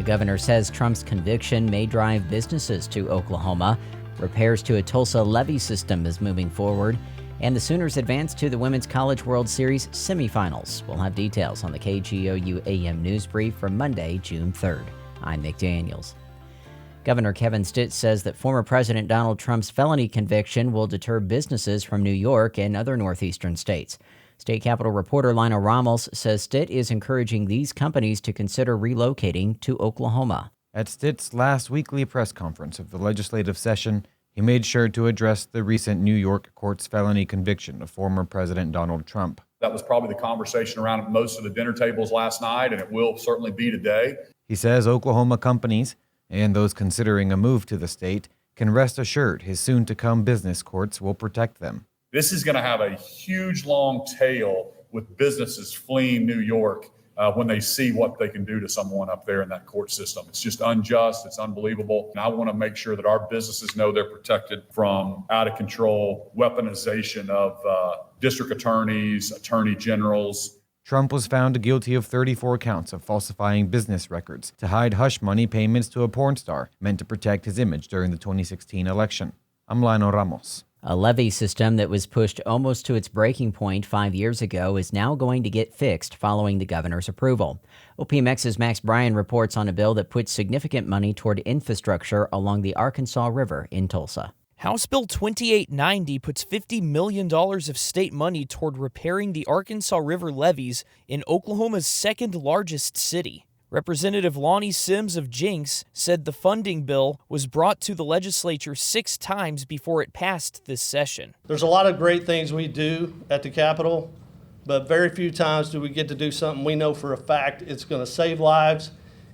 governor says Trump's conviction may drive businesses to Oklahoma. Repairs to a Tulsa levee system is moving forward. And the Sooners advance to the Women's College World Series semifinals. We'll have details on the KGOU AM News Brief for Monday, June 3rd. I'm Nick Daniels. Governor Kevin Stitt says that former President Donald Trump's felony conviction will deter businesses from New York and other northeastern states. State Capitol reporter Lionel Ramos says Stitt is encouraging these companies to consider relocating to Oklahoma. At Stitt's last weekly press conference of the legislative session, he made sure to address the recent New York court's felony conviction of former President Donald Trump. That was probably the conversation around most of the dinner tables last night, and it will certainly be today. He says Oklahoma companies and those considering a move to the state can rest assured his soon-to-come business courts will protect them. This is going to have a huge, long tail with businesses fleeing New York when they see what they can do to someone up there in that court system. It's just unjust. It's unbelievable. And I want to make sure that our businesses know they're protected from out-of-control weaponization of district attorneys, attorney generals. Trump was found guilty of 34 counts of falsifying business records to hide hush money payments to a porn star meant to protect his image during the 2016 election. I'm Lionel Ramos. A levee system that was pushed almost to its breaking point 5 years ago is now going to get fixed following the governor's approval. OPMX's Max Bryan reports on a bill that puts significant money toward infrastructure along the Arkansas River in Tulsa. House Bill 2890 puts $50 million of state money toward repairing the Arkansas River levees in Oklahoma's second largest city. Representative Lonnie Sims of Jinx said the funding bill was brought to the legislature 6 times before it passed this session. There's a lot of great things we do at the Capitol, but very few times do we get to do something we know for a fact it's going to save lives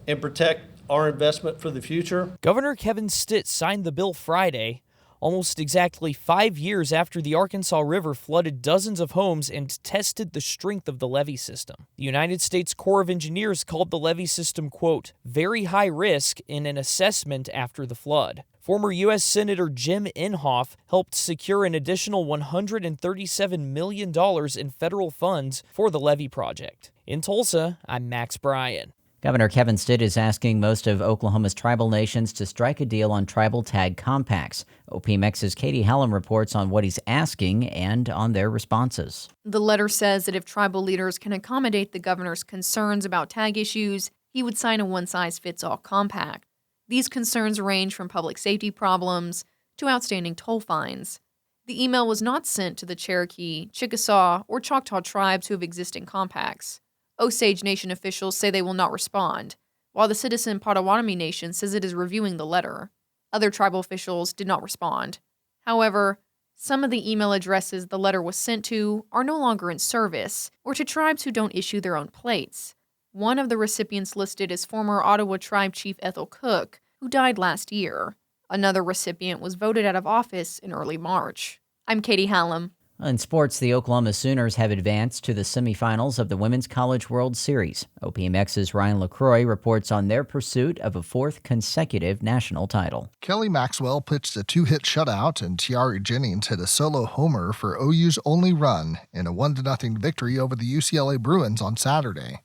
and protect our investment for the future. Governor Kevin Stitt signed the bill Friday, almost exactly 5 years after the Arkansas River flooded dozens of homes and tested the strength of the levee system. The United States Corps of Engineers called the levee system, quote, very high risk in an assessment after the flood. Former U.S. Senator Jim Inhofe helped secure an additional $137 million in federal funds for the levee project. In Tulsa, I'm Max Bryan. Governor Kevin Stitt is asking most of Oklahoma's tribal nations to strike a deal on tribal tag compacts. OPMX's Katie Hallam reports on what he's asking and on their responses. The letter says that if tribal leaders can accommodate the governor's concerns about tag issues, he would sign a one-size-fits-all compact. These concerns range from public safety problems to outstanding toll fines. The email was not sent to the Cherokee, Chickasaw, or Choctaw tribes who have existing compacts. Osage Nation officials say they will not respond, while the citizen Potawatomi Nation says it is reviewing the letter. Other tribal officials did not respond. However, some of the email addresses the letter was sent to are no longer in service, or to tribes who don't issue their own plates. One of the recipients listed is former Ottawa Tribe Chief Ethel Cook, who died last year. Another recipient was voted out of office in early March. I'm Katie Hallam. In sports, the Oklahoma Sooners have advanced to the semifinals of the Women's College World Series. OPMX's Ryan LaCroix reports on their pursuit of a 4th consecutive national title. Kelly Maxwell pitched a 2-hit shutout, and Tiari Jennings hit a solo homer for OU's only run in a 1-0 victory over the UCLA Bruins on Saturday.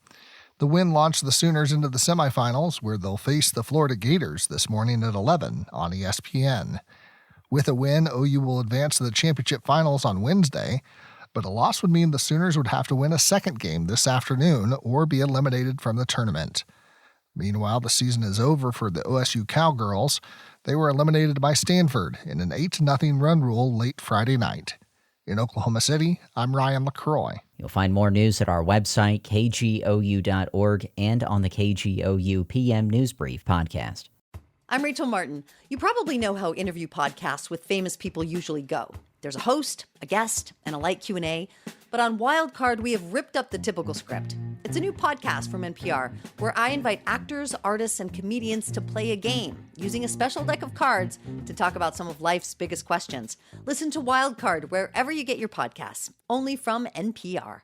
The win launched the Sooners into the semifinals, where they'll face the Florida Gators this morning at 11 on ESPN. With a win, OU will advance to the championship finals on Wednesday, but a loss would mean the Sooners would have to win a second game this afternoon or be eliminated from the tournament. Meanwhile, the season is over for the OSU Cowgirls. They were eliminated by Stanford in an 8-0 run rule late Friday night. In Oklahoma City, I'm Ryan LaCroix. You'll find more news at our website, kgou.org, and on the KGOU PM News Brief podcast. I'm Rachel Martin. You probably know how interview podcasts with famous people usually go. There's a host, a guest, and a light Q&A. But on Wildcard, we have ripped up the typical script. It's a new podcast from NPR where I invite actors, artists, and comedians to play a game using a special deck of cards to talk about some of life's biggest questions. Listen to Wildcard wherever you get your podcasts, only from NPR.